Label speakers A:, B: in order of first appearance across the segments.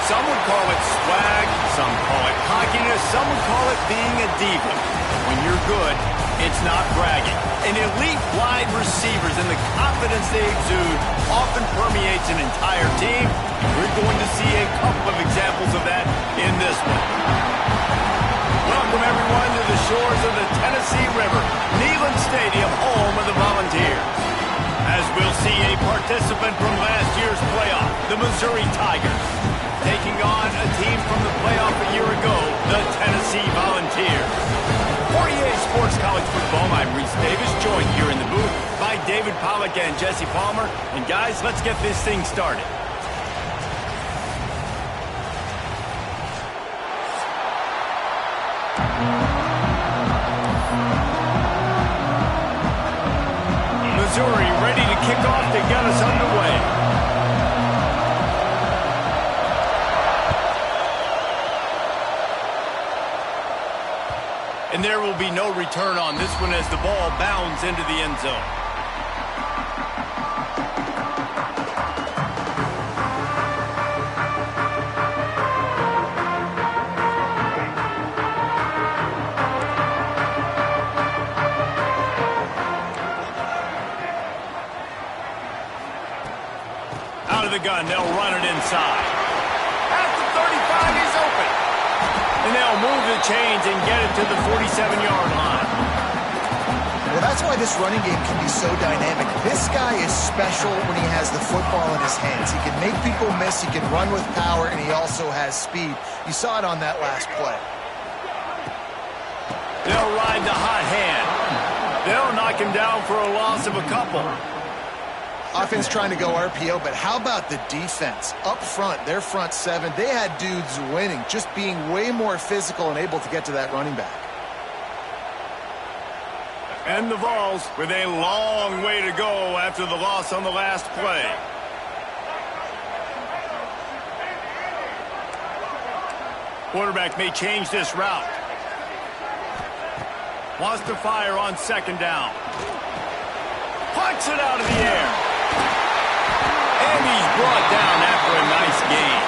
A: Some would call it swag, some call it cockiness, some would call it being a diva. When you're good, it's not bragging. And elite wide receivers and the confidence they exude often permeates an entire team. We're going to see a couple of examples of that in this one. Welcome, everyone, to the shores of the Tennessee River, Neyland Stadium, home of the Volunteers. As we'll see a participant from last year's playoff, the Missouri Tigers, taking on a team from the playoff a year ago, the Tennessee Volunteers. 48 Sports College Football, I'm Reese Davis, joined here in the booth by David Pollack and Jesse Palmer. And guys, let's get this thing started. Missouri ready to kick off to get us underway. And there will be no return on this one as the ball bounds into the end zone. Out of the gun, they'll run it inside. At the 35, he's open. And they'll move the chains and get it to the 47-yard line.
B: Well, that's why this running game can be so dynamic. This guy is special when he has the football in his hands. He can make people miss, he can run with power, and he also has speed. You saw it on that last play.
A: They'll ride the hot hand. They'll knock him down for a loss of a couple.
B: Offense trying to go RPO, but how about the defense? Up front, their front seven, they had dudes winning, just being way more physical and able to get to that running back.
A: And the Vols with a long way to go after the loss on the last play. Quarterback may change this route. Wants to fire on second down. Punts it out of the air. And he's brought down after a nice gain.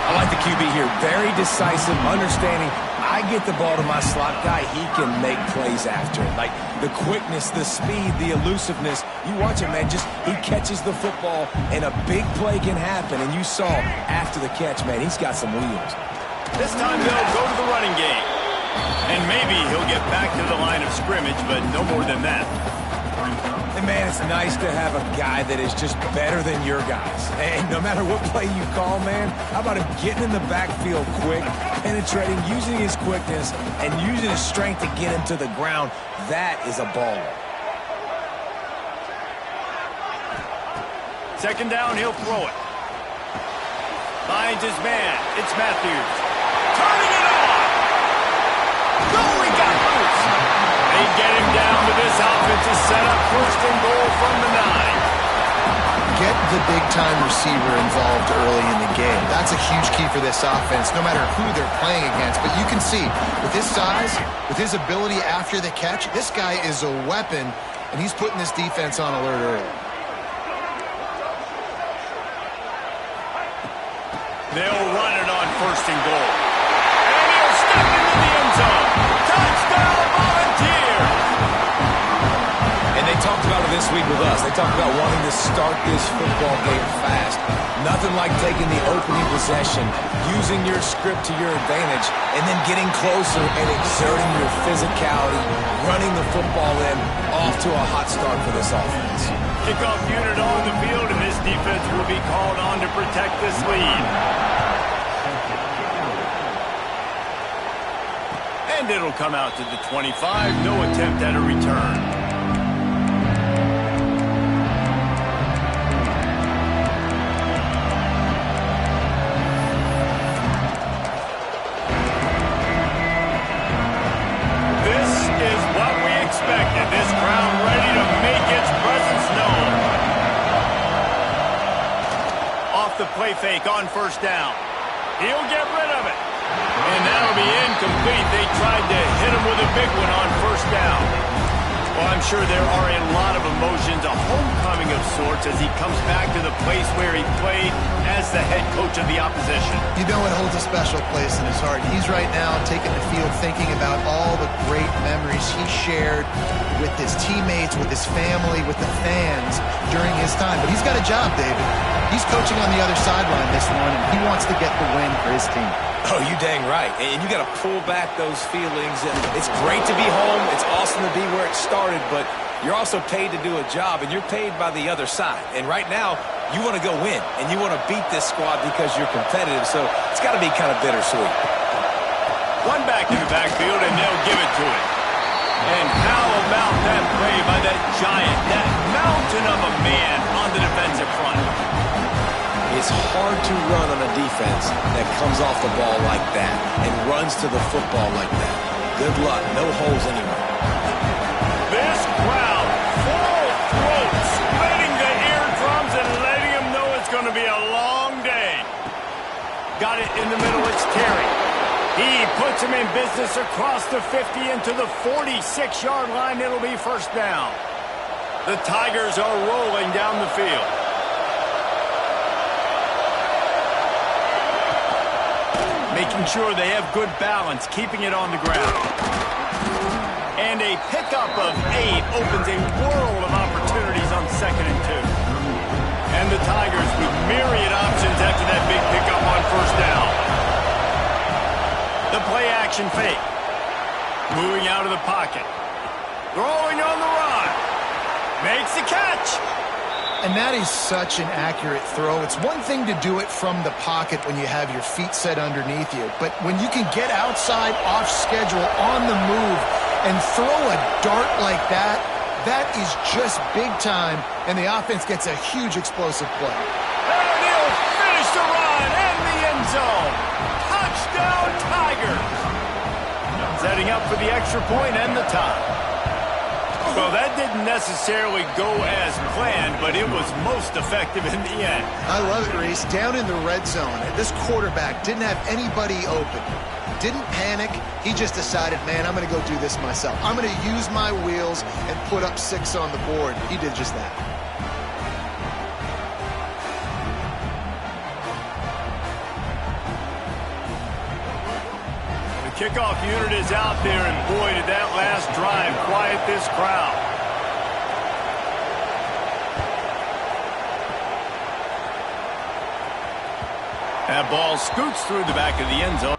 C: I like the QB here. Very decisive, understanding. I get the ball to my slot guy. He can make plays after it. Like the quickness, the speed, the elusiveness. You watch him, man. Just he catches the football, and a big play can happen. And you saw after the catch, man, he's got some wheels.
A: This time they'll go to the running game. And maybe he'll get back to the line of scrimmage, but no more than that.
C: And man, it's nice to have a guy that is just better than your guys. And no matter what play you call, man, how about him getting in the backfield quick, penetrating, using his quickness, and using his strength to get him to the ground. That is a baller.
A: Second down, he'll throw it. Finds his man. It's Matthews. Turning it on. No, he got loose. They get him down to this offensive setup. First and goal from the 9.
B: Get the big-time receiver involved early in the game. That's a huge key for this offense, no matter who they're playing against. But you can see, with his size, with his ability after the catch, this guy is a weapon, and he's putting this defense on alert early.
A: They'll run it on first and goal. And he'll step into the end zone. Touchdown, Volunteers!
C: And they talked about it this week with us. They talked about wanting to start this football game fast. Nothing like taking the opening possession, using your script to your advantage, and then getting closer and exerting your physicality, running the football in, off to a hot start for this offense.
A: Kickoff unit on the field, and this defense will be called on to protect this lead. And it'll come out to the 25. No attempt at a return. This crowd ready to make its presence known. Off the play fake on first down. He'll get rid of it. And that'll be incomplete. They tried to hit him with a big one on first down. Well, I'm sure there are a lot of emotions, a homecoming of of sorts as he comes back to the place where he played as the head coach of the opposition.
B: You know it holds a special place in his heart. He's right now taking the field thinking about all the great memories he shared with his teammates, with his family, with the fans during his time. But he's got a job, David. He's coaching on the other sideline this one, and he wants to get the win for his team.
C: Oh, you dang right. And you got to pull back those feelings. And it's great to be home. It's awesome to be where it started, but you're also paid to do a job, and you're paid by the other side. And right now, you want to go win, and you want to beat this squad because you're competitive. So it's got to be kind of bittersweet.
A: One back in the backfield, and they'll give it to him. And how about that play by that giant, that mountain of a man on the defensive front?
C: It's hard to run on a defense that comes off the ball like that and runs to the football like that. Good luck. No holes anywhere.
A: This crowd, full throat, splitting the eardrums and letting them know it's going to be a long day. Got it in the middle. It's Terry. He puts him in business across the 50 into the 46-yard line. It'll be first down. The Tigers are rolling down the field. Making sure they have good balance, keeping it on the ground. And a pickup of 8 opens a world of opportunities on 2nd and 2. And the Tigers with myriad options after that big pickup on first down. The play-action fake. Moving out of the pocket. Throwing on the run. Makes the catch.
B: And that is such an accurate throw. It's one thing to do it from the pocket when you have your feet set underneath you, but when you can get outside, off schedule, on the move, and throw a dart like that, that is just big time, and the offense gets a huge explosive play.
A: And he'll finish the run in the end zone. Touchdown, Tigers. Setting up for the extra point and the tie. Well, that didn't necessarily go as planned, but it was most effective in the end.
B: I love it, Reese. Down in the red zone, this quarterback didn't have anybody open. Didn't panic. He just decided, man, I'm going to go do this myself. I'm going to use my wheels and put up 6 on the board. He did just that.
A: Kickoff unit is out there, and boy, did that last drive quiet this crowd. That ball scoots through the back of the end zone.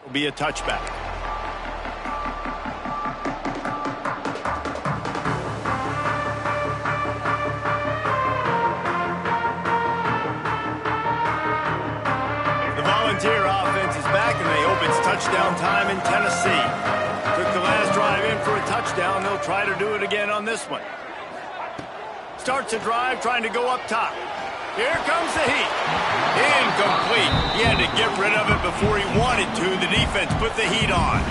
A: It'll be a touchback. The Volunteer offense is back, and they hope it's touchdown time in Tennessee. Took the last drive in for a touchdown. They'll try to do it again on this one. Starts a drive trying to go up top. Here comes the heat. Incomplete. He had to get rid of it before he wanted to. The defense put the heat on.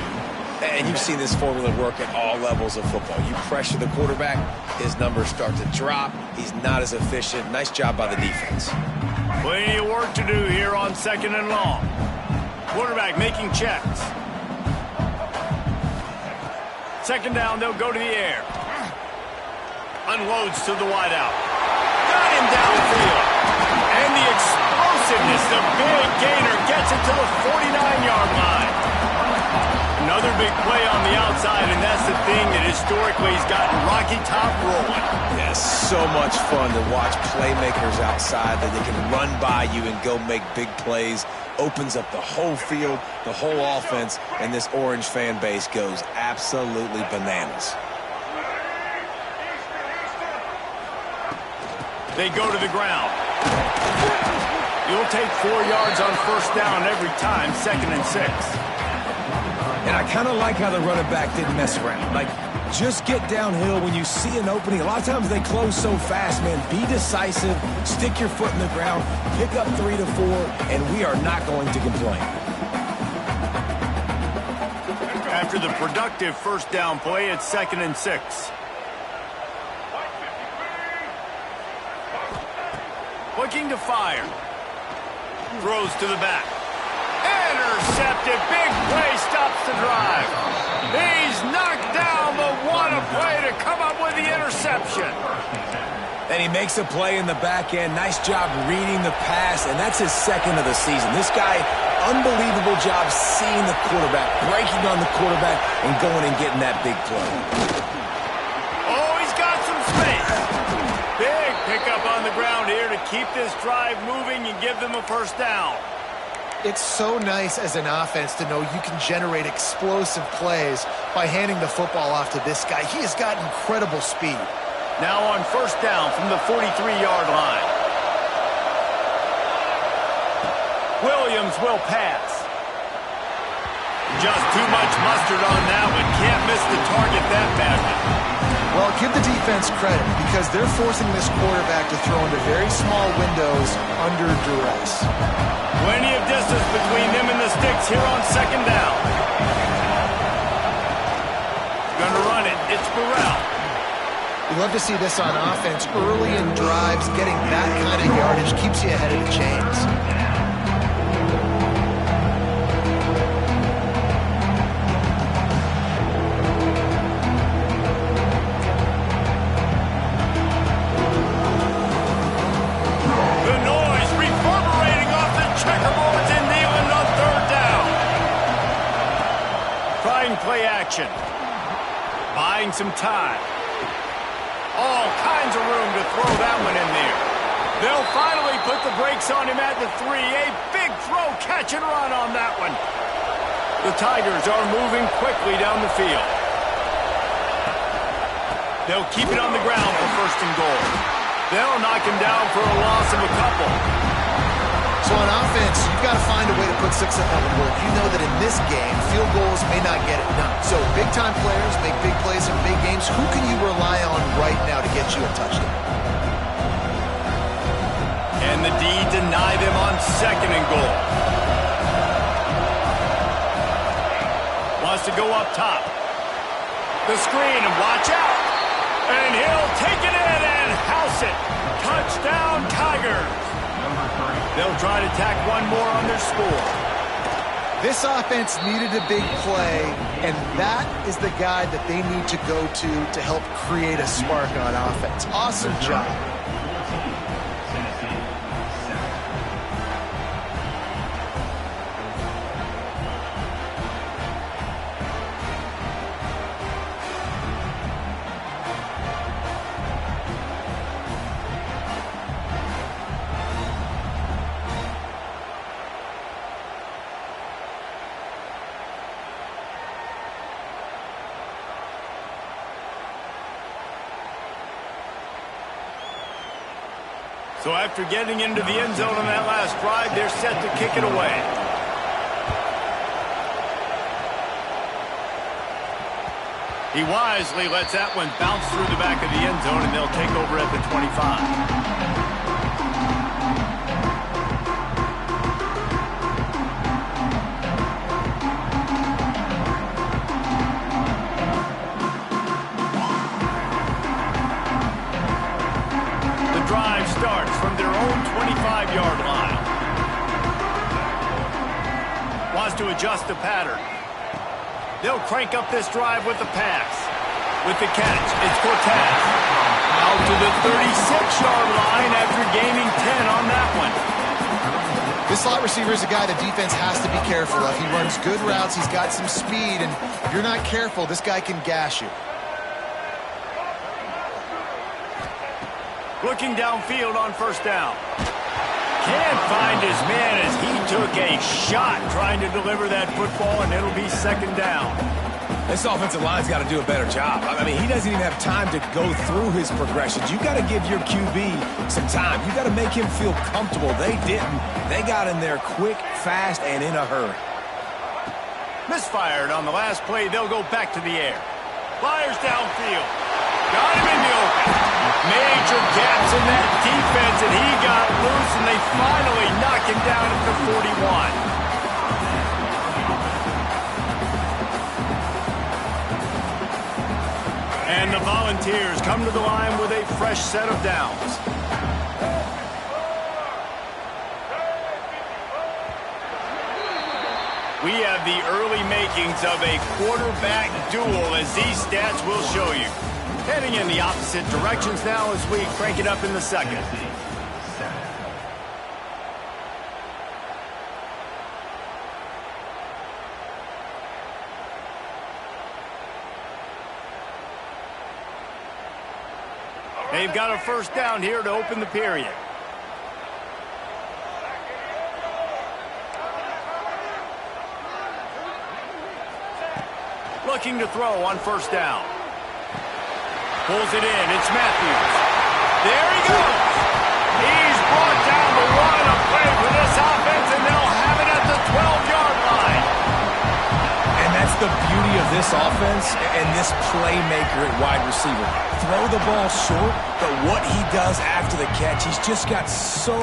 C: And you've seen this formula work at all levels of football. You pressure the quarterback, his numbers start to drop. He's not as efficient. Nice job by the defense.
A: Plenty of work to do here on 2nd and long. Quarterback making checks. 2nd down, they'll go to the air. Unloads to the wideout. Got him downfield. And the explosiveness, the big gainer, gets it to the 49-yard line. Another big play on the outside, and that's the thing that historically has gotten Rocky Top rolling.
C: Yeah, so much fun to watch playmakers outside that they can run by you and go make big plays. Opens up the whole field, the whole offense, and this Orange fan base goes absolutely bananas.
A: They go to the ground. You'll take 4 yards on 1st down every time, 2nd and 6.
C: And I kind of like how the running back didn't mess around. Like, just get downhill when you see an opening. A lot of times they close so fast, man. Be decisive, stick your foot in the ground, pick up 3 to 4, and we are not going to complain.
A: After the productive 1st down play, it's 2nd and 6. Looking to fire. Throws to the back. Intercepted. Big play stops the drive. He's knocked down, but what a play to come up with the interception.
C: And he makes a play in the back end. Nice job reading the pass, and that's his 2nd of the season. This guy, unbelievable job seeing the quarterback, breaking on the quarterback, and going and getting that big play.
A: Oh, he's got some space. Big pickup on the ground here to keep this drive moving and give them a 1st down.
B: It's so nice as an offense to know you can generate explosive plays by handing the football off to this guy. He has got incredible speed.
A: Now on 1st down from the 43-yard line. Williams will pass. Just too much mustard on that one. Can't miss the target that badly.
B: Well, give the defense credit because they're forcing this quarterback to throw into very small windows under duress.
A: Plenty of distance between them and the sticks here on 2nd down. Gonna run it. It's Burrell.
B: You love to see this on offense. Early in drives, getting that kind of yardage keeps you ahead of the chains.
A: Play action. Buying some time. All kinds of room to throw that one in there. They'll finally put the brakes on him at the 3. A big throw, catch and run on that one. The Tigers are moving quickly down the field. They'll keep it on the ground for 1st and goal. They'll knock him down for a loss of a couple.
B: So on offense, you've got to find a way to put 6 up on the board. You know that in this game, field goals may not get it done. So big-time players make big plays in big games. Who can you rely on right now to get you a touchdown?
A: And the D deny them on 2nd and goal. Wants to go up top. The screen, and watch out. And he'll take it in and house it. Touchdown, Tigers. They'll try to tack one more on their score.
B: This offense needed a big play, and that is the guy that they need to go to help create a spark on offense. Awesome job.
A: So after getting into the end zone on that last drive, they're set to kick it away. He wisely lets that one bounce through the back of the end zone, and they'll take over at the 25. Starts from their own 25-yard line. Wants to adjust the pattern. They'll crank up this drive with the pass. With the catch, it's Cortez. Out to the 36-yard line after gaining 10 on that one.
B: This slot receiver is a guy the defense has to be careful of. He runs good routes. He's got some speed, and if you're not careful, this guy can gash you.
A: Looking downfield on first down. Can't find his man as he took a shot trying to deliver that football, and it'll be second down.
C: This offensive line's got to do a better job. I mean, he doesn't even have time to go through his progressions. You got to give your QB some time. You got to make him feel comfortable. They didn't. They got in there quick, fast, and in a hurry.
A: Misfired on the last play. They'll go back to the air. Fires downfield. Got him in the open. Major gaps in that defense, and he got loose, and they finally knock him down at the 41. And the Volunteers come to the line with a fresh set of downs. We have the early makings of a quarterback duel, as these stats will show you. Heading in the opposite directions now as we crank it up in the second. They've got a first down here to open the period. Looking to throw on first down. Pulls it in. It's Matthews. There he goes. He's brought down the one. A play for this offense, and they'll have it at the 12-yard line.
C: And that's the beauty of this offense and this playmaker at wide receiver. Throw the ball short, but what he does after the catch, he's just got so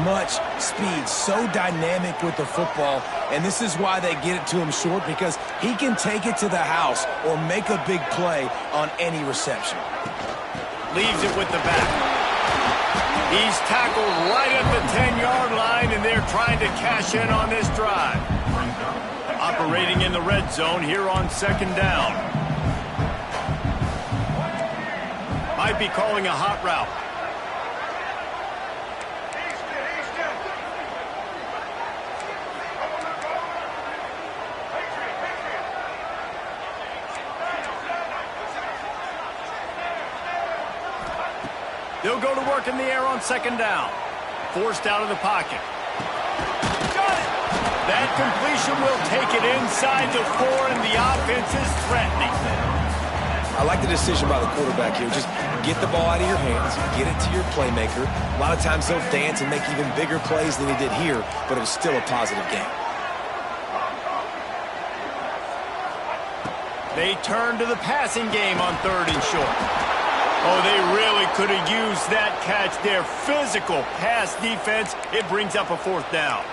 C: much speed, so dynamic with the football, and this is why they get it to him short, because he can take it to the house or make a big play on any reception.
A: Leaves it with the back. He's tackled right at the 10-yard line, and they're trying to cash in on this drive. Operating in the red zone here on second down. Might be calling a hot route. They'll go to work in the air on second down. Forced out of the pocket. Got it! That completion will take it inside the 4, and the offense is threatening.
C: I like the decision by the quarterback here. Just get the ball out of your hands, get it to your playmaker. A lot of times they'll dance and make even bigger plays than he did here, but it was still a positive game.
A: They turn to the passing game on third and short. Oh, they really could have used that catch there. Physical pass defense. It brings up a fourth down.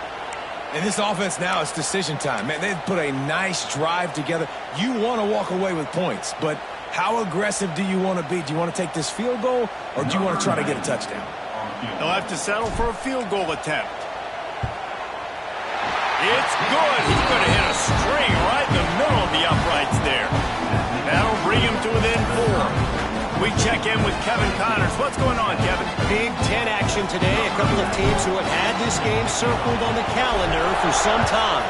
C: And this offense now is decision time. Man, they've put a nice drive together. You want to walk away with points, but how aggressive do you want to be? Do you want to take this field goal, or do you want to try to get a touchdown?
A: They'll have to settle for a field goal attempt. It's good. He's going to hit a string right in the middle of the uprights there. That'll bring him to within 4. We check in with Kevin Connors. What's going on, Kevin?
D: Big Ten action today. A couple of teams who have had this game circled on the calendar for some time.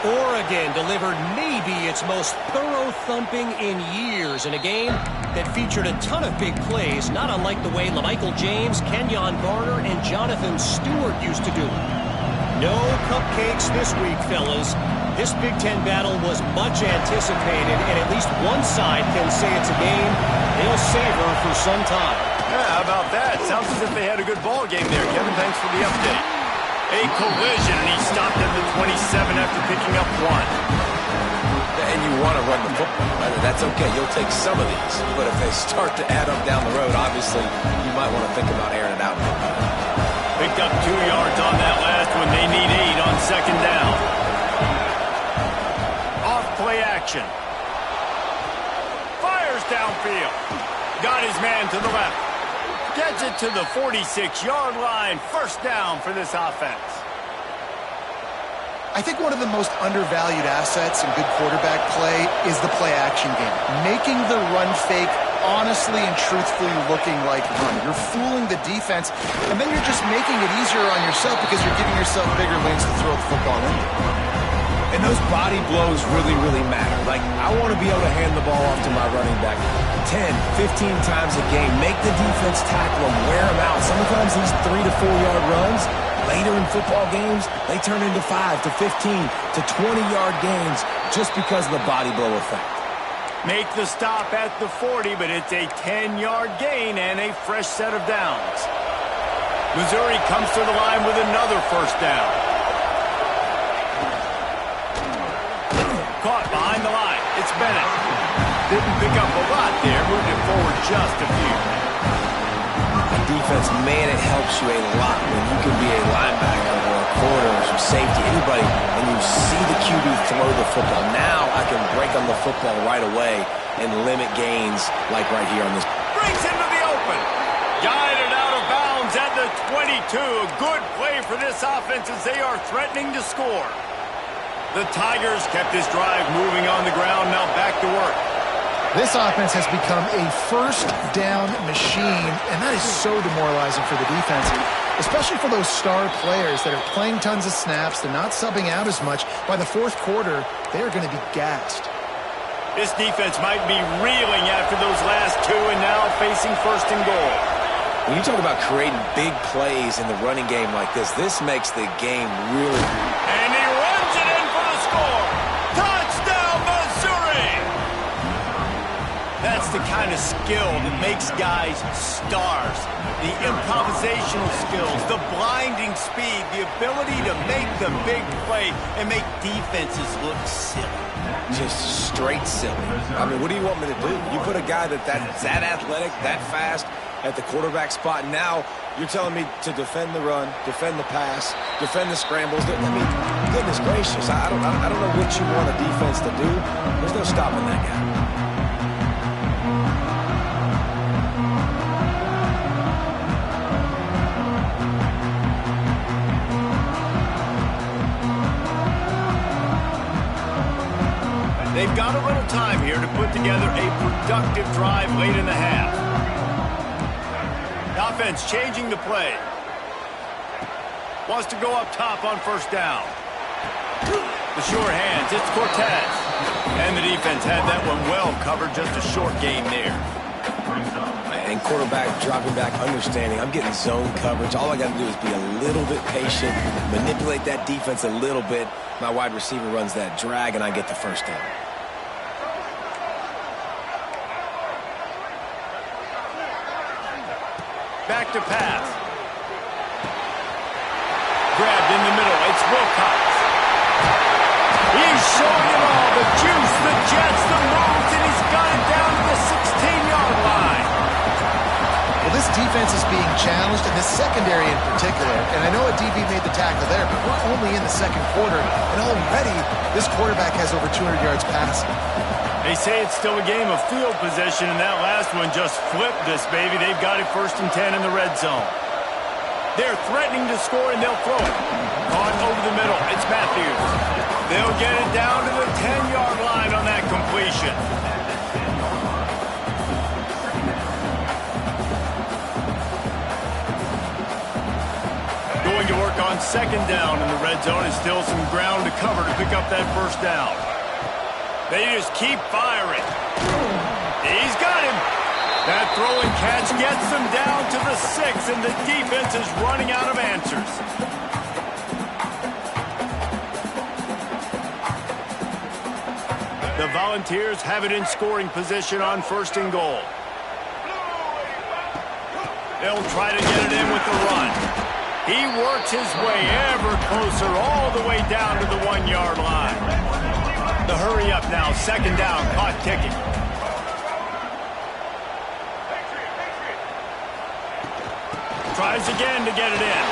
D: Oregon delivered maybe its most thorough thumping in years in a game that featured a ton of big plays, not unlike the way LaMichael James, Kenyon Garner, and Jonathan Stewart used to do it. No cupcakes this week, fellas. This Big Ten battle was much anticipated, and at least one side can say it's a game they'll savor for some time.
A: Yeah, how about that? Sounds as if they had a good ball game there, Kevin. Thanks for the update. A collision, and he stopped at the 27 after picking up one.
C: And you want to run the football. That's okay. You'll take some of these. But if they start to add up down the road, obviously, you might want to think about airing it out.
A: Picked up 2 yards on that last one. They need 8 on second down. Off play action. Fires downfield. Got his man to the left. Gets it to the 46-yard line. First down for this offense.
B: I think one of the most undervalued assets in good quarterback play is the play action game. Making the run fake honestly and truthfully looking like run. You're fooling the defense, and then you're just making it easier on yourself because you're giving yourself bigger lanes to throw the football in.
C: And those body blows really, really matter. Like, I want to be able to hand the ball off to my running back 10, 15 times a game. Make the defense tackle him, wear him out. Sometimes these 3 to 4 yard runs, later in football games, they turn into 5 to 15 to 20-yard gains just because of the body blow effect.
A: Make the stop at the 40, but it's a 10-yard gain and a fresh set of downs. Missouri comes to the line with another first down. Caught behind the line. It's Bennett. Didn't pick up a lot there, moved it forward just a few.
C: Defense, man, it helps you a lot when you can be a linebacker or a corner or some safety, anybody, and you see the QB throw the football. Now I can break on the football right away and limit gains like right here on this.
A: Brings into the open. Guided out of bounds at the 22. A good play for this offense as they are threatening to score. The Tigers kept this drive moving on the ground. Now back to work.
B: This offense has become a first down machine, and that is so demoralizing for the defense, especially for those star players that are playing tons of snaps. They're not subbing out as much. By the fourth quarter, they are going to be gassed.
A: This defense might be reeling after those last 2 and now facing first and goal.
C: When you talk about creating big plays in the running game like this makes the game really...
A: And he runs it in for the score. Touchdown, Missouri! That's the kind of skill that makes guys stars. The improvisational skills, the blinding speed, the ability to make the big play and make defenses look silly.
C: Just straight silly. I mean, what do you want me to do? You put a guy that's that athletic, that fast at the quarterback spot. Now you're telling me to defend the run, defend the pass, defend the scrambles. I mean, goodness gracious, I don't know what you want a defense to do. There's no stopping that guy.
A: They've got a little time here to put together a productive drive late in the half. The offense changing the play. Wants to go up top on first down. The short hands, it's Cortez. And the defense had that one well covered, just a short gain there.
C: And quarterback dropping back, understanding I'm getting zone coverage. All I got to do is be a little bit patient, manipulate that defense a little bit. My wide receiver runs that drag, and I get the first down.
A: Back to pass. Grabbed in the middle. It's Wilcox. He's showing it all. The juice, the jets, the moves, and he's got it down to the 16-yard line.
B: Well, this defense is being challenged, and this secondary in particular. And I know a DB made the tackle there, but we're only in the second quarter, and already this quarterback has over 200 yards passing.
A: They say it's still a game of field possession, and that last one just flipped this baby. They've got it 1st and 10 in the red zone. They're threatening to score, and they'll throw it. Caught over the middle. It's Matthews. They'll get it down to the 10-yard line on that completion. Going to work on second down in the red zone, and still some ground to cover to pick up that first down. They just keep firing. He's got him. That throwing catch gets them down to the 6, and the defense is running out of answers. The Volunteers have it in scoring position on 1st and goal. They'll try to get it in with the run. He works his way ever closer all the way down to the 1-yard line. The hurry up now, 2nd down, clock ticking. Tries again to get it in.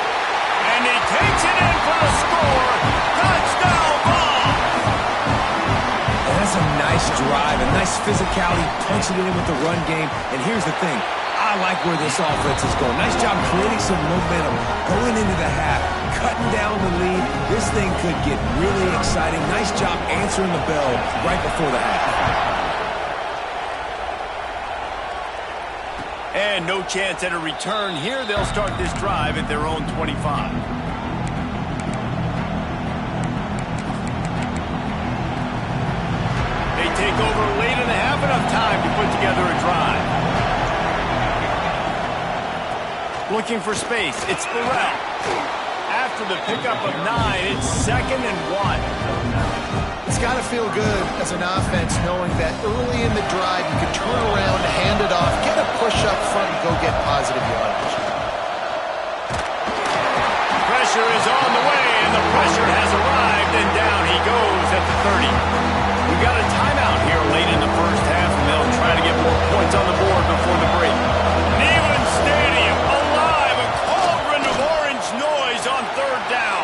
A: And he takes it in for the score. Touchdown ball!
C: And that's a nice drive, a nice physicality, punching it in with the run game. And here's the thing. I like where this offense is going. Nice job creating some momentum, going into the half, cutting down the lead. This thing could get really exciting. Nice job answering the bell right before the half.
A: And no chance at a return here. They'll start this drive at their own 25. They take over late in the half, enough time to put together a drive. Looking for space, it's Burrell. After the pickup of 9, it's 2nd and 1.
B: It's got to feel good as an offense knowing that early in the drive you can turn around, hand it off, get a push up front, and go get positive yardage.
A: Pressure is on the way, and the pressure has arrived, and down he goes at the 30. We've got a timeout here late in the first half, and they'll try to get more points on the board before the break. Neyland Stadium, alive, a cauldron of orange noise on 3rd down.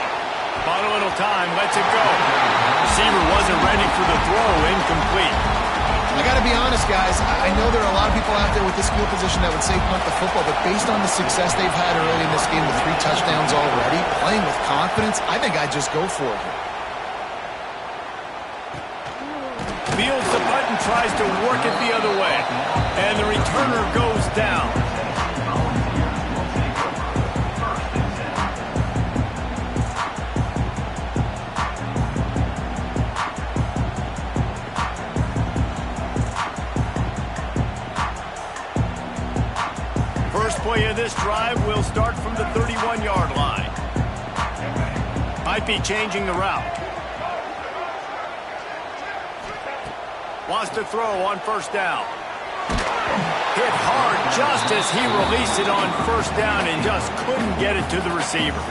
A: Final little time, lets it go. Receiver wasn't ready for the throw, incomplete.
B: I got to be honest, guys. I know there are a lot of people out there with this field position that would say punt the football, but based on the success they've had early in this game with 3 touchdowns already, playing with confidence, I think I'd just go for it.
A: Fields the punt and tries to work it the other way. And the returner goes down. Play of this drive will start from the 31-yard line. Might be changing the route. Wants to throw on 1st down. Hit hard just as he released it on 1st down and just couldn't get it to the receiver.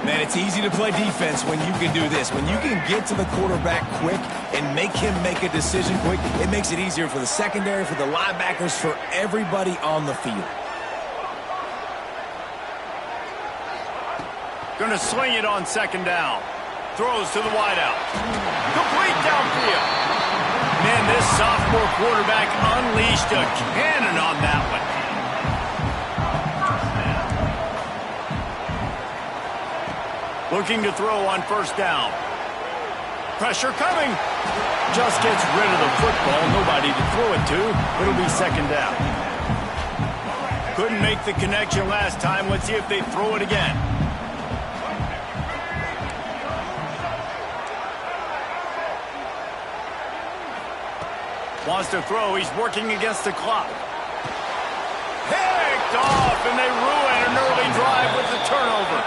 C: Man, it's easy to play defense when you can do this. When you can get to the quarterback quick and make him make a decision quick, it makes it easier for the secondary, for the linebackers, for everybody on the field.
A: Going to sling it on 2nd down. Throws to the wideout. Complete downfield. Man, this sophomore quarterback unleashed a cannon on that one. Looking to throw on 1st down. Pressure coming. Just gets rid of the football. Nobody to throw it to. It'll be 2nd down. Couldn't make the connection last time. Let's see if they throw it again. Wants to throw. He's working against the clock. Picked off, and they ruin an early drive with the turnover.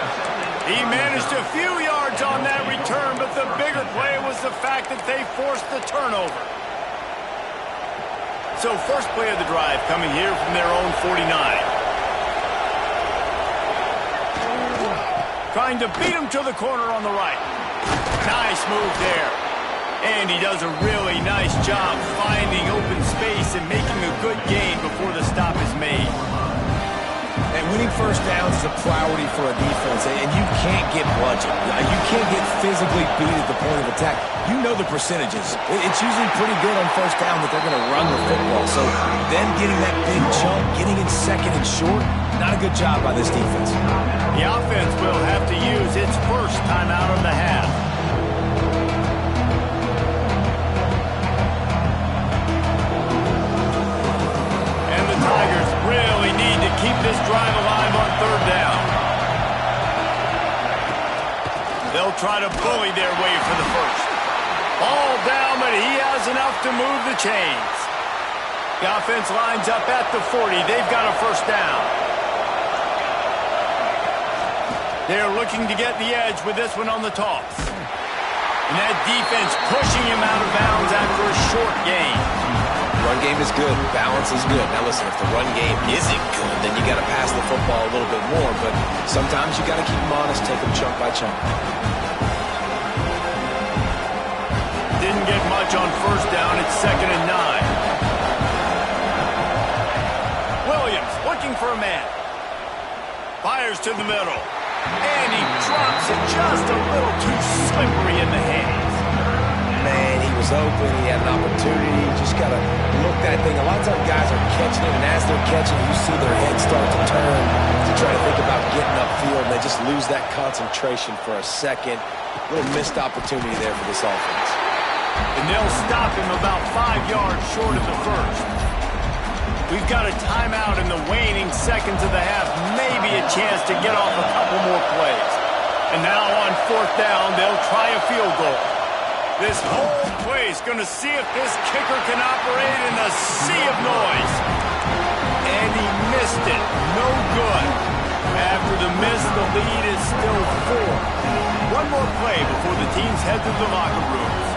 A: He managed a few yards on that return, but the bigger play was the fact that they forced the turnover. So first play of the drive coming here from their own 49. Trying to beat him to the corner on the right. Nice move there. And he does a really nice job finding open space and making a good gain before the stop is made.
C: And winning 1st downs is a priority for a defense, and you can't get bludgeoned. You can't get physically beat at the point of attack. You know the percentages. It's usually pretty good on 1st down that they're going to run the football. So them getting that big chunk, getting in 2nd and short, not a good job by this defense.
A: The offense will have to use its first timeout of the half. Tigers really need to keep this drive alive on 3rd down. They'll try to bully their way for the first. Ball down, but he has enough to move the chains. The offense lines up at the 40. They've got a 1st down. They're looking to get the edge with this one on the toss. And that defense pushing him out of bounds after a short gain.
C: Run game is good. Balance is good. Now listen, if the run game isn't good, then you got to pass the football a little bit more. But sometimes you got to keep them honest, take them chunk by chunk.
A: Didn't get much on first down. It's 2nd and 9. Williams looking for a man. Fires to the middle. And he drops it just a little too slippery in the hands.
C: Man, he was open. He had an opportunity. You just got to look that thing. A lot of times guys are catching it, and as they're catching it, you see their head start to turn to try to think about getting upfield, and they just lose that concentration for a second. A little missed opportunity there for this offense.
A: And they'll stop him about 5 yards short of the first. We've got a timeout in the waning seconds of the half. Maybe a chance to get off a couple more plays. And now on 4th down, they'll try a field goal. This whole place going to see if this kicker can operate in a sea of noise. And he missed it. No good. After the miss, the lead is still 4. One more play before the teams head to the locker rooms.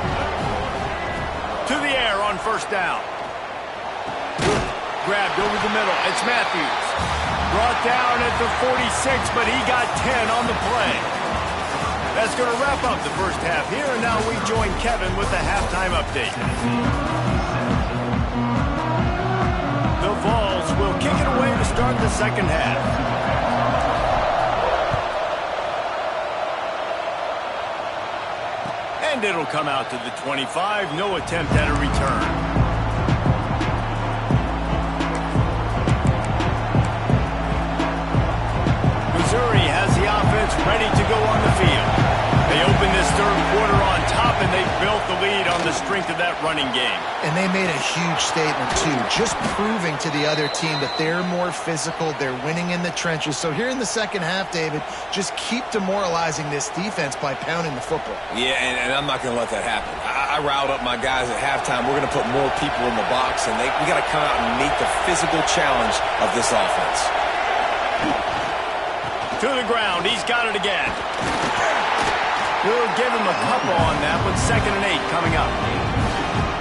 A: To the air on 1st down. Grabbed over the middle. It's Matthews. Brought down at the 46, but he got 10 on the play. That's going to wrap up the first half here, and now we join Kevin with the halftime update. The Vols will kick it away to start the second half. And it'll come out to the 25. No attempt at a return. Missouri has the offense ready to go on the field. They open this third quarter on top, and they built the lead on the strength of that running game.
B: And they made a huge statement, too, just proving to the other team that they're more physical, they're winning in the trenches. So here in the second half, David, just keep demoralizing this defense by pounding the football.
C: Yeah, and I'm not going to let that happen. I riled up my guys at halftime. We're going to put more people in the box, and we got to come out and meet the physical challenge of this offense.
A: To the ground. He's got it again. We'll give him a couple on that with 2nd and 8 coming up.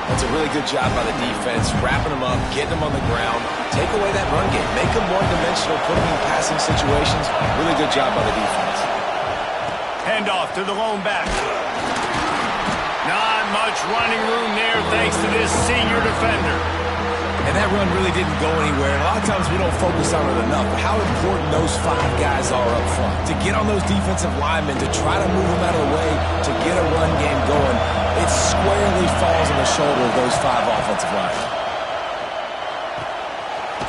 C: That's a really good job by the defense, wrapping them up, getting them on the ground, take away that run game, make them one-dimensional, put them in passing situations. Really good job by the defense.
A: Handoff to the lone back. Not much running room there thanks to this senior defender.
C: And that run really didn't go anywhere. And a lot of times we don't focus on it enough. But how important those 5 guys are up front. To get on those defensive linemen, to try to move them out of the way, to get a run game going, it squarely falls on the shoulder of those 5 offensive linemen.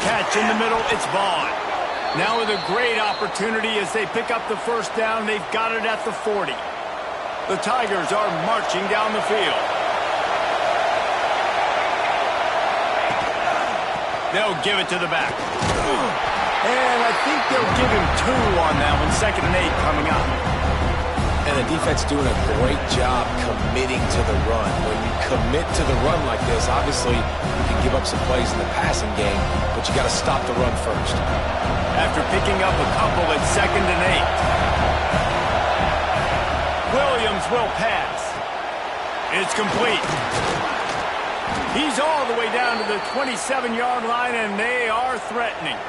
A: Catch in the middle, it's Vaughn. Now with a great opportunity as they pick up the first down, they've got it at the 40. The Tigers are marching down the field. They'll give it to the back. And I think they'll give him 2 on that one. 2nd and 8 coming up.
C: And the defense doing a great job committing to the run. When you commit to the run like this, obviously you can give up some plays in the passing game, but you got to stop the run first.
A: After picking up a couple at 2nd and 8. Williams will pass. It's complete. He's all the way down to the 27-yard line, and they are threatening.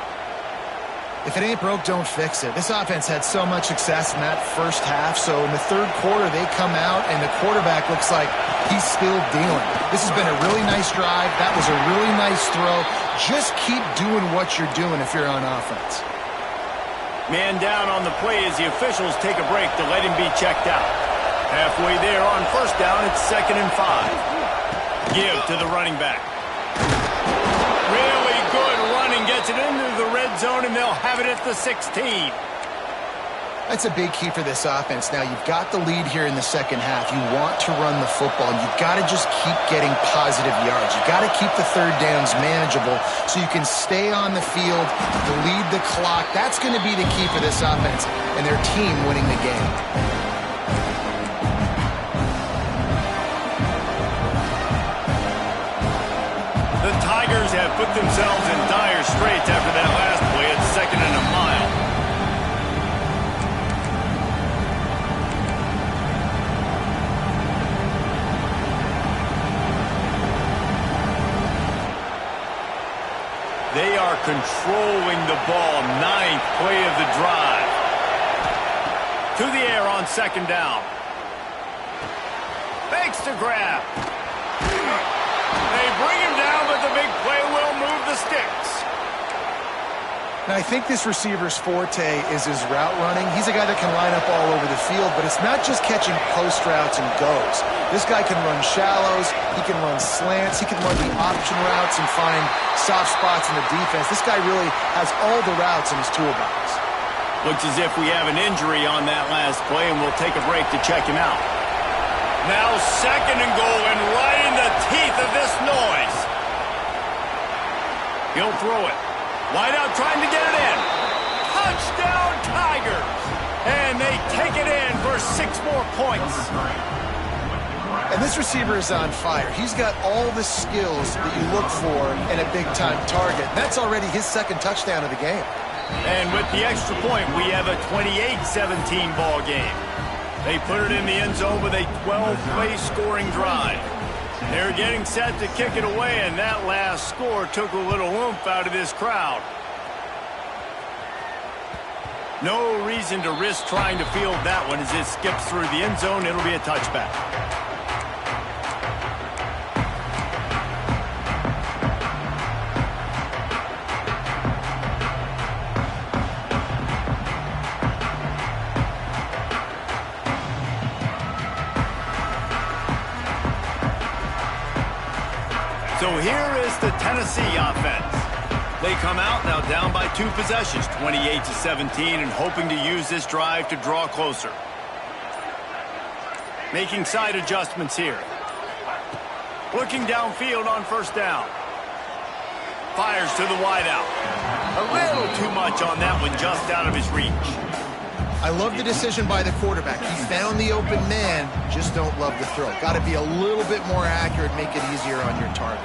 B: If it ain't broke, don't fix it. This offense had so much success in that first half, so in the third quarter, they come out, and the quarterback looks like he's still dealing. This has been a really nice drive. That was a really nice throw. Just keep doing what you're doing if you're on offense.
A: Man down on the play as the officials take a break to let him be checked out. Halfway there on first down, it's 2nd and 5. Give to the running back. Really good running. Gets it into the red zone, and they'll have it at the 16.
B: That's a big key for this offense. Now, you've got the lead here in the second half. You want to run the football. You've got to just keep getting positive yards. You've got to keep the third downs manageable so you can stay on the field, lead the clock. That's going to be the key for this offense and their team winning the game.
A: The Tigers have put themselves in dire straits after that last play at 2nd and a mile. They are controlling the ball. 9th play of the drive. To the air on 2nd down. Fakes to grab. They bring him down, but the big play will move the sticks.
B: Now, I think this receiver's forte is his route running. He's a guy that can line up all over the field, but it's not just catching post routes and goes. This guy can run shallows, he can run slants, he can run the option routes and find soft spots in the defense. This guy really has all the routes in his toolbox.
A: Looks as if we have an injury on that last play, and we'll take a break to check him out. Now 2nd and goal, and right in the teeth of this noise. He'll throw it. Wide out trying to get it in. Touchdown Tigers! And they take it in for 6 more points.
B: And this receiver is on fire. He's got all the skills that you look for in a big-time target. That's already his 2nd touchdown of the game.
A: And with the extra point, we have a 28-17 ball game. They put it in the end zone with a 12-play scoring drive. They're getting set to kick it away, and that last score took a little oomph out of this crowd. No reason to risk trying to field that one as it skips through the end zone. It'll be a touchback. So here is the Tennessee offense. They come out now down by 2 possessions, 28-17, and hoping to use this drive to draw closer. Making side adjustments here. Looking downfield on 1st down. Fires to the wideout. A little too much on that one, just out of his reach.
B: I love the decision by the quarterback. He found the open man, just don't love the throw. Got to be a little bit more accurate, make it easier on your target.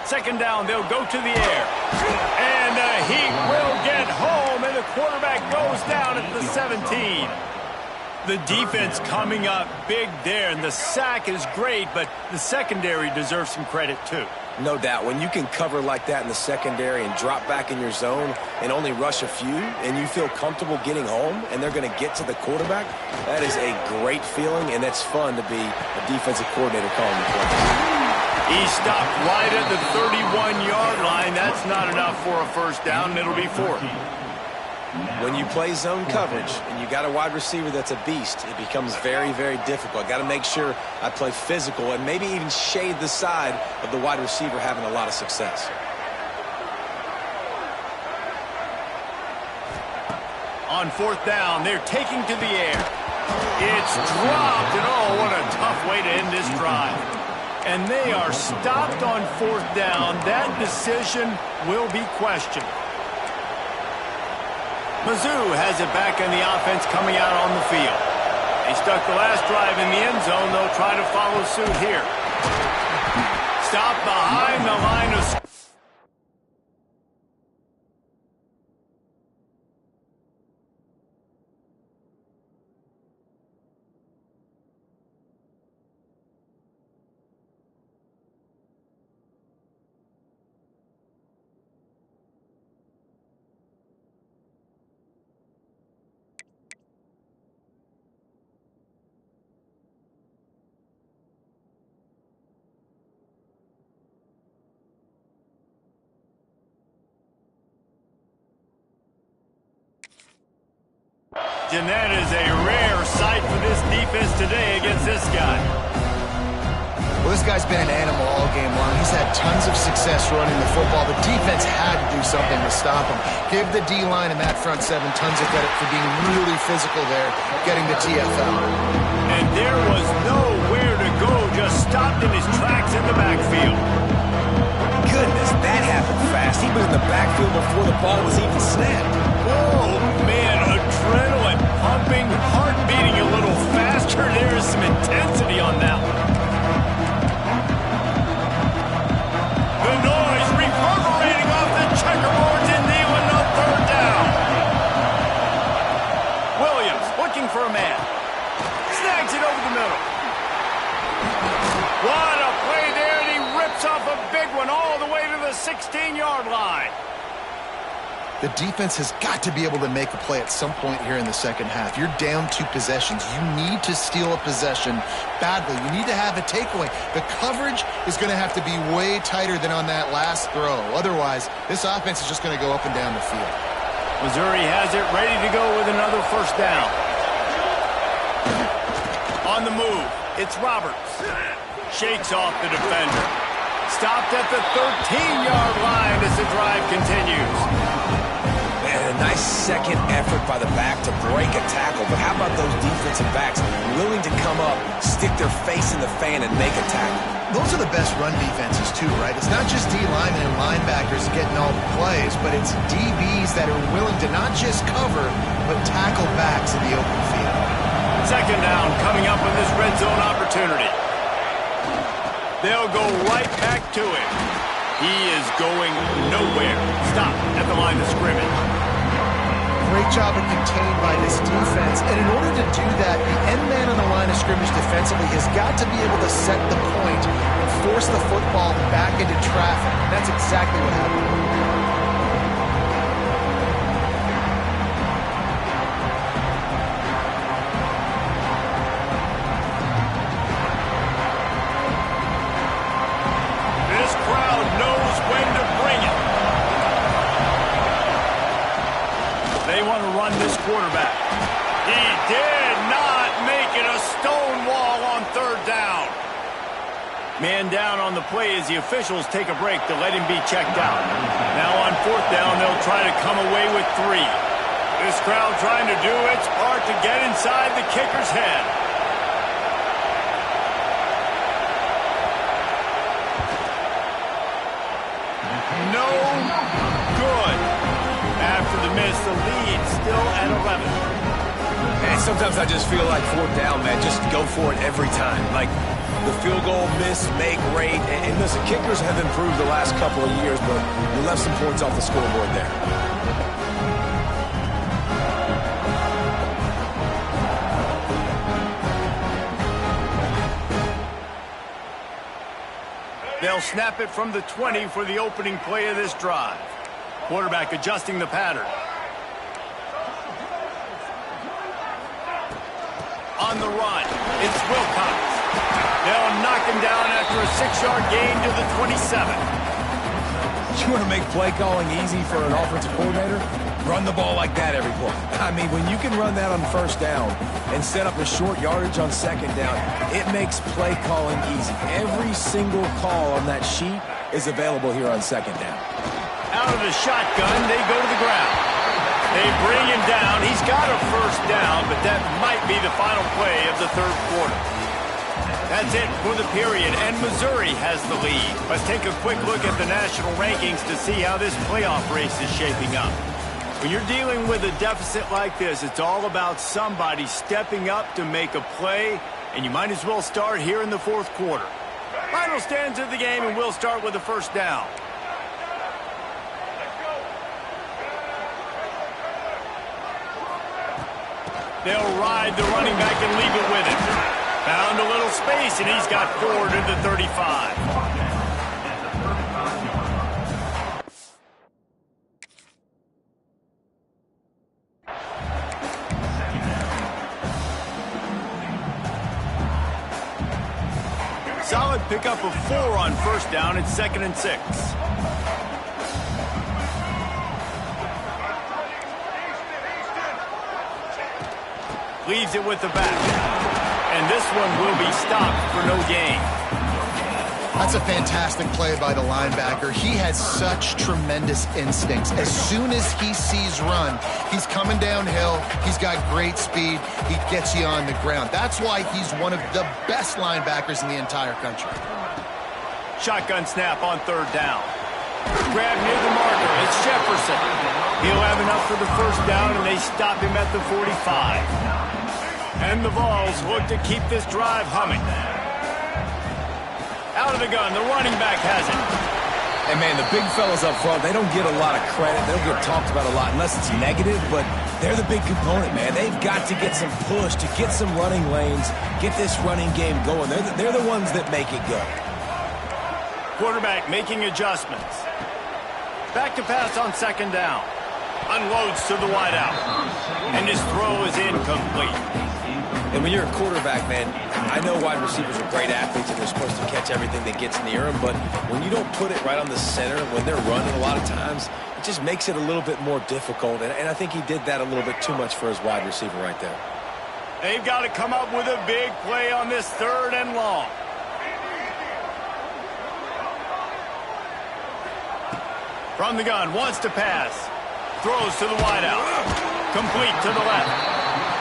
A: Second down, they'll go to the air. And the Heat will get home, and the quarterback goes down at the 17. The defense coming up big there, and the sack is great, but the secondary deserves some credit too.
C: No doubt. When you can cover like that in the secondary and drop back in your zone and only rush a few, and you feel comfortable getting home, and they're going to get to the quarterback, that is a great feeling, and that's fun to be a defensive coordinator calling the play.
A: He stopped right at the 31-yard line. That's not enough for a 1st down, and it'll be 4th.
C: When you play zone coverage and you got a wide receiver that's a beast, it becomes very, very difficult. I got to make sure I play physical and maybe even shade the side of the wide receiver having a lot of success.
A: On 4th down, they're taking to the air. It's dropped, and oh, what a tough way to end this drive. And they are stopped on 4th down. That decision will be questioned. Mizzou has it back in the offense coming out on the field. They stuck the last drive in the end zone. They'll try to follow suit here. Stop behind the line of scrimmage. And that is a rare sight for this defense today against this guy.
B: Well, this guy's been an animal all game long. He's had tons of success running the football. The defense had to do something to stop him. Give the D-line and that front 7 tons of credit for being really physical there, getting the TFL.
A: And there was nowhere to go, just stopped in his tracks in the backfield.
C: Goodness, that happened fast. He was in the backfield before the ball was even snapped.
A: Oh, man, adrenaline pumping, heart beating a little faster. There is some intensity on that one. The noise reverberating off the checkerboards in Neyland on 3rd down. Williams looking for a man. Snags it over the middle. the 16-yard line.
B: The defense has got to be able to make a play at some point here in the second half. You're down 2 possessions. You need to steal a possession badly. You need to have a takeaway. The coverage is going to have to be way tighter than on that last throw. Otherwise, this offense is just going to go up and down the field.
A: Missouri has it ready to go with another first down. On the move, it's Roberts. Shakes off the defender. Stopped at the 13-yard line as the drive continues.
C: A nice second effort by the back to break a tackle. But how about those defensive backs willing to come up, stick their face in the fan, and make a tackle?
B: Those are the best run defenses, too, right? It's not just D-linemen and linebackers getting all the plays, but it's DBs that are willing to not just cover, but tackle backs in the open field.
A: Second down coming up on this red zone opportunity. They'll go right back to him. He is going nowhere. Stop at the line of scrimmage.
B: Great job of contained by this defense. And in order to do that, the end man on the line of scrimmage defensively has got to be able to set the point and force the football back into traffic. That's exactly what happened.
A: Quarterback. He did not make it a stone wall on third down. Man down on the play as the officials take a break to let him be checked out. Now on fourth down, they'll try to come away with 3. This crowd trying to do its part to get inside the kicker's head. No good. After the miss, the lead still at 11.
C: And sometimes I just feel like fourth down, man, just go for it every time. Like the field goal miss, make rate. And listen, kickers have improved the last couple of years, but we left some points off the scoreboard there.
A: They'll snap it from the 20 for the opening play of this drive. Quarterback adjusting the pattern. On the run, it's Wilcox. They'll knock him down after a 6-yard gain to the 27.
C: You want to make play calling easy for an offensive coordinator? Run the ball like that every play. I mean, when you can run that on first down and set up a short yardage on second down, it makes play calling easy. Every single call on that sheet is available here on second down.
A: Out of the shotgun, they go to the ground. They bring him down. He's got a first down, but that might be the final play of the third quarter. That's it for the period, and Missouri has the lead. Let's take a quick look at the national rankings to see how this playoff race is shaping up. When you're dealing with a deficit like this, it's all about somebody stepping up to make a play, and you might as well start here in the fourth quarter. Final stands of the game, and we'll start with the first down. They'll ride the running back and leave it with him. Found a little space, and he's got 4 to the 35. Solid pickup of 4 on first down. It's 2nd and 6. Leaves it with the back. And this one will be stopped for no gain.
B: That's a fantastic play by the linebacker. He has such tremendous instincts. As soon as he sees run, he's coming downhill. He's got great speed. He gets you on the ground. That's why he's one of the best linebackers in the entire country.
A: Shotgun snap on third down. Grab near the marker. It's Jefferson. He'll have enough for the first down, and they stop him at the 45. And the Vols look to keep this drive humming. Out of the gun, the running back has it.
C: And, man, the big fellas up front, they don't get a lot of credit. They don't get talked about a lot unless it's negative, but they're the big component, man. They've got to get some push, to get some running lanes, get this running game going. They're the ones that make it go.
A: Quarterback making adjustments. Back to pass on second down. Unloads to the wideout. And his throw is incomplete.
C: And when you're a quarterback, man, I know wide receivers are great athletes and they're supposed to catch everything that gets near them, but when you don't put it right on the center, when they're running a lot of times, it just makes it a little bit more difficult. And I think he did that a little bit too much for his wide receiver right there.
A: They've got to come up with a big play on this 3rd and long. From the gun, wants to pass. Throws to the wideout. Complete to the left.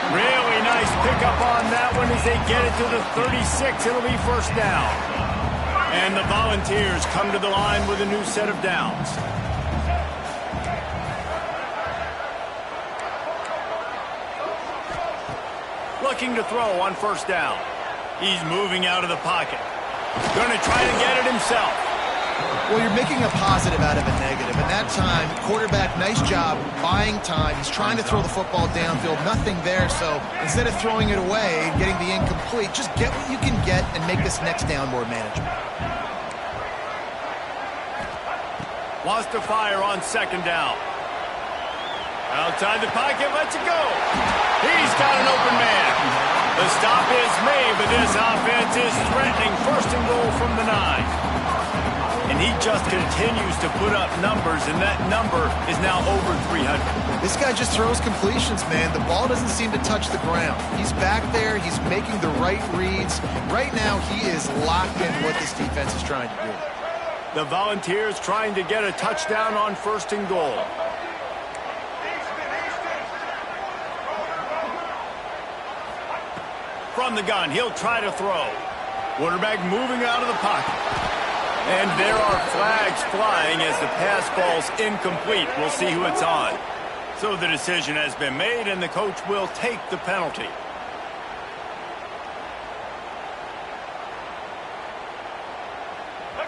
A: Really nice pickup on that one as they get it to the 36. It'll be first down. And the Volunteers come to the line with a new set of downs. Looking to throw on first down. He's moving out of the pocket. Going to try to get it himself.
B: Well, you're making a positive out of a negative. And that time, quarterback, nice job buying time. He's trying to throw the football downfield. Nothing there, so instead of throwing it away and getting the incomplete, just get what you can get and make this next down more manageable.
A: Wants to fire on second down. Outside the pocket, lets it go. He's got an open man. The stop is made, but this offense is threatening first and goal from the 9. And he just continues to put up numbers, and that number is now over 300.
B: This guy just throws completions, man. The ball doesn't seem to touch the ground. He's back there. He's making the right reads. Right now, he is locked into what this defense is trying to do.
A: The Volunteers trying to get a touchdown on first and goal. From the gun, he'll try to throw. Quarterback moving out of the pocket. And there are flags flying as the pass ball's incomplete. We'll see who it's on. So the decision has been made, and the coach will take the penalty.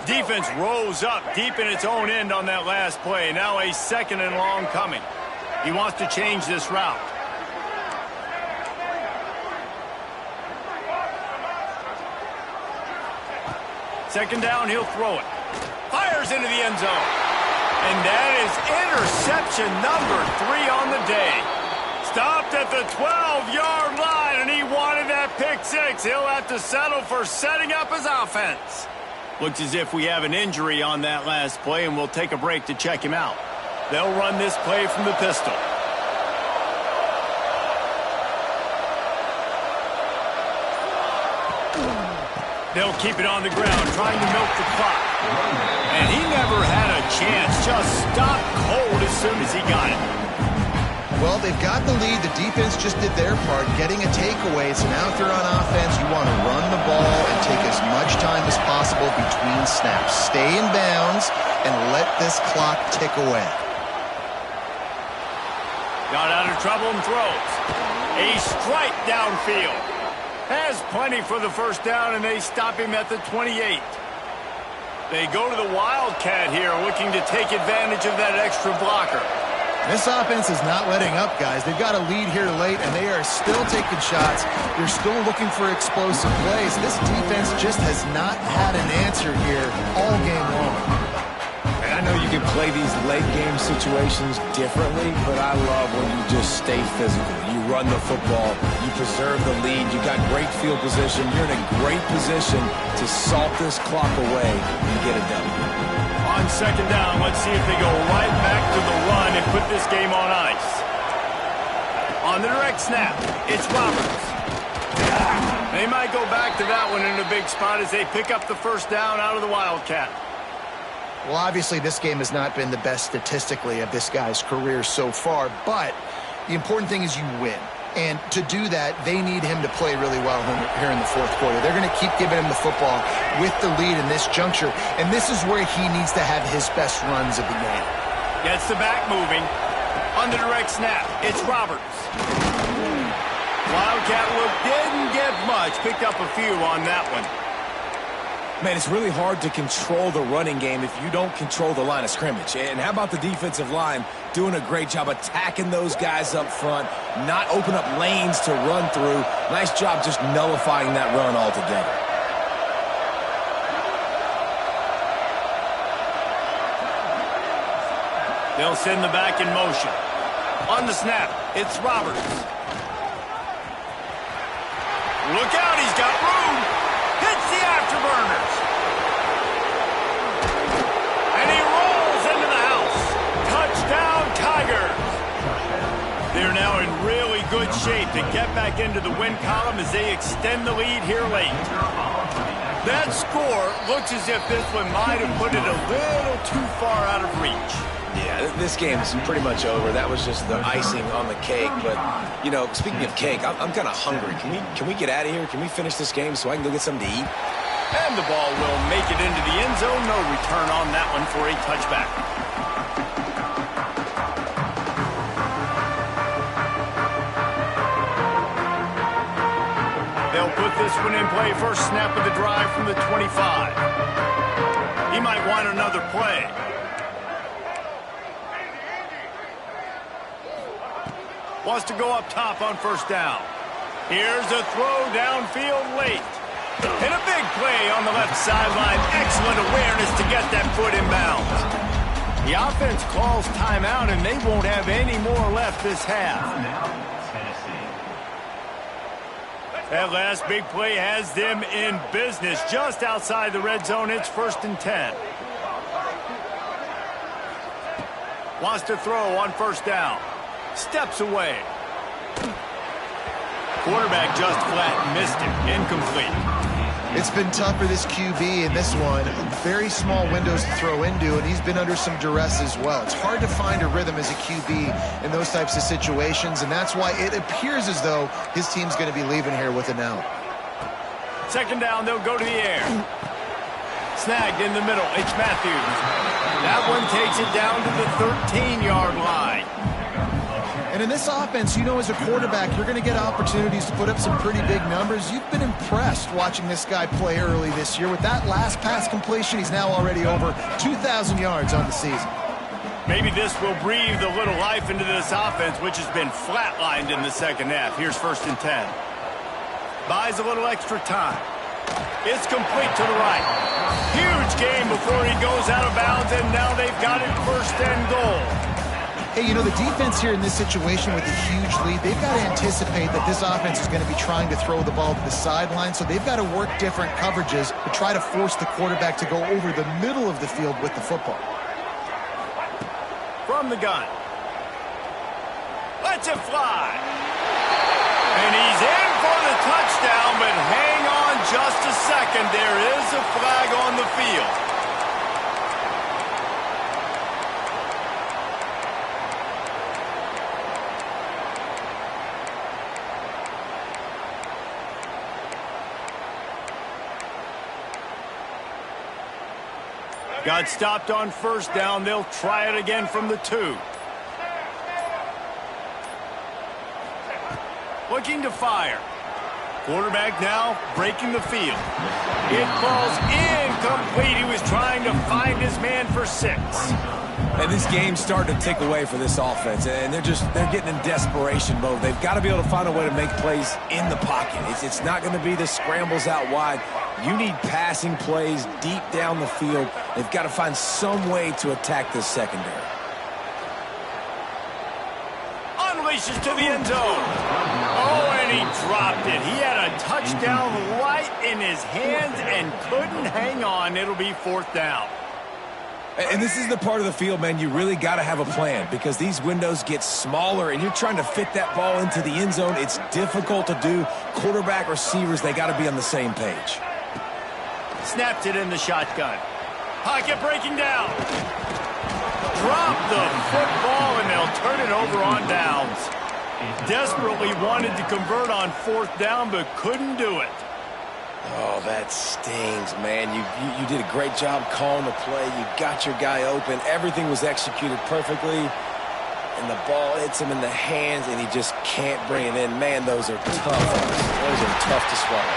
A: Defense rose up deep in its own end on that last play. Now a 2nd and long coming. He wants to change this route. Second down, he'll throw it. Fires into the end zone. And that is interception number 3 on the day. Stopped at the 12-yard line, and he wanted that pick 6. He'll have to settle for setting up his offense. Looks as if we have an injury on that last play, and we'll take a break to check him out. They'll run this play from the pistol. They'll keep it on the ground, trying to milk the clock. And he never had a chance, just stopped cold as soon as he got it.
B: Well, they've got the lead. The defense just did their part, getting a takeaway. So now if they're on offense, you want to run the ball and take as much time as possible between snaps. Stay in bounds and let this clock tick away.
A: Got out of trouble and throws. A strike downfield. Has plenty for the first down, and they stop him at the 28. They go to the Wildcat here, looking to take advantage of that extra blocker.
B: This offense is not letting up, guys. They've got a lead here late, and they are still taking shots. They're still looking for explosive plays. This defense just has not had an answer here all game long.
C: And I know you can play these late-game situations differently, but I love when you just stay physical. You run the football, you preserve the lead, you got great field position, you're in a great position to salt this clock away and get it done.
A: On second down, let's see if they go right back to the run and put this game on ice. On the direct snap, it's Roberts. They might go back to that one in a big spot as they pick up the first down out of the Wildcat.
B: Well, obviously, this game has not been the best statistically of this guy's career so far, but the important thing is you win. And to do that, they need him to play really well here in the fourth quarter. They're going to keep giving him the football with the lead in this juncture, and this is where he needs to have his best runs of the game.
A: Gets the back moving. On the direct snap, it's Roberts. Wildcat look didn't get much. Picked up a few on that one.
C: Man, it's really hard to control the running game if you don't control the line of scrimmage. And how about the defensive line doing a great job attacking those guys up front, not open up lanes to run through. Nice job just nullifying that run altogether.
A: They'll send the back in motion. On the snap, it's Roberts. Look out, he's got room. Hits the afterburners. And he rolls into the house. Touchdown, Tigers. They're now in really good shape to get back into the win column as they extend the lead here late. That score looks as if this one might have put it a little too far out of reach.
C: Yeah, this game's pretty much over. That was just the icing on the cake. But, you know, speaking of cake, I'm kind of hungry. Can we get out of here? Can we finish this game so I can go get something to eat?
A: And the ball will make it into the end zone. No return on that one for a touchback. They'll put this one in play. First snap of the drive from the 25. He might want another play. Wants to go up top on first down. Here's a throw downfield late. And a big play on the left sideline. Excellent awareness to get that foot in bounds. The offense calls timeout, and they won't have any more left this half. That last big play has them in business just outside the red zone. It's 1st and 10. Wants to throw on first down. Steps away. Quarterback just flat missed it. Incomplete.
B: It's been tough for this QB in this one. Very small windows to throw into, and he's been under some duress as well. It's hard to find a rhythm as a QB in those types of situations, and that's why it appears as though his team's going to be leaving here with an out.
A: Second down, they'll go to the air. Snagged in the middle. It's Matthews. That one takes it down to the 13-yard line.
B: And in this offense, you know, as a quarterback, you're going to get opportunities to put up some pretty big numbers. You've been impressed watching this guy play early this year. With that last pass completion, he's now already over 2,000 yards on the season.
A: Maybe this will breathe a little life into this offense, which has been flatlined in the second half. Here's 1st and 10. Buys a little extra time. It's complete to the right. Huge game before he goes out of bounds, and now they've got it 1st and goal.
B: Hey, you know, the defense here in this situation with a huge lead, they've got to anticipate that this offense is going to be trying to throw the ball to the sideline, so they've got to work different coverages to try to force the quarterback to go over the middle of the field with the football.
A: From the gun. Lets it fly. And he's in for the touchdown, but hang on just a second. There is a flag on the field. Got stopped on first down. They'll try it again from the 2. Looking to fire. Quarterback now breaking the field. It falls incomplete. He was trying to find his man for 6.
C: And this game's starting to tick away for this offense, and they're getting in desperation mode. They've got to be able to find a way to make plays in the pocket. It's not going to be the scrambles out wide. You need passing plays deep down the field. They've got to find some way to attack this secondary.
A: Unleashes to the end zone. Oh, and he dropped it. He had a touchdown right in his hands and couldn't hang on. It'll be 4th down.
C: And this is the part of the field, man, you really got to have a plan because these windows get smaller and you're trying to fit that ball into the end zone. It's difficult to do. Quarterback, receivers, they got to be on the same page.
A: Snapped it in the shotgun. Pocket breaking down. Drop the football, and they'll turn it over on downs. Desperately wanted to convert on 4th down, but couldn't do it.
C: Oh, that stings, man. You did a great job calling the play. You got your guy open. Everything was executed perfectly. And the ball hits him in the hands, and he just can't bring it in. Man, those are tough. Those are tough to swallow.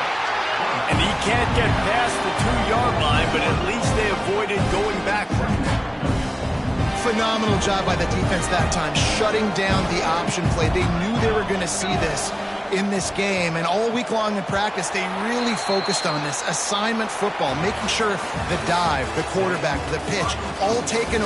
A: And he can't get past the 2-yard line, but at least they avoided going backwards.
B: Phenomenal job by the defense that time, shutting down the option play. They knew they were going to see this in this game, and all week long in practice, they really focused on this assignment football, making sure the dive, the quarterback, the pitch, all taken away.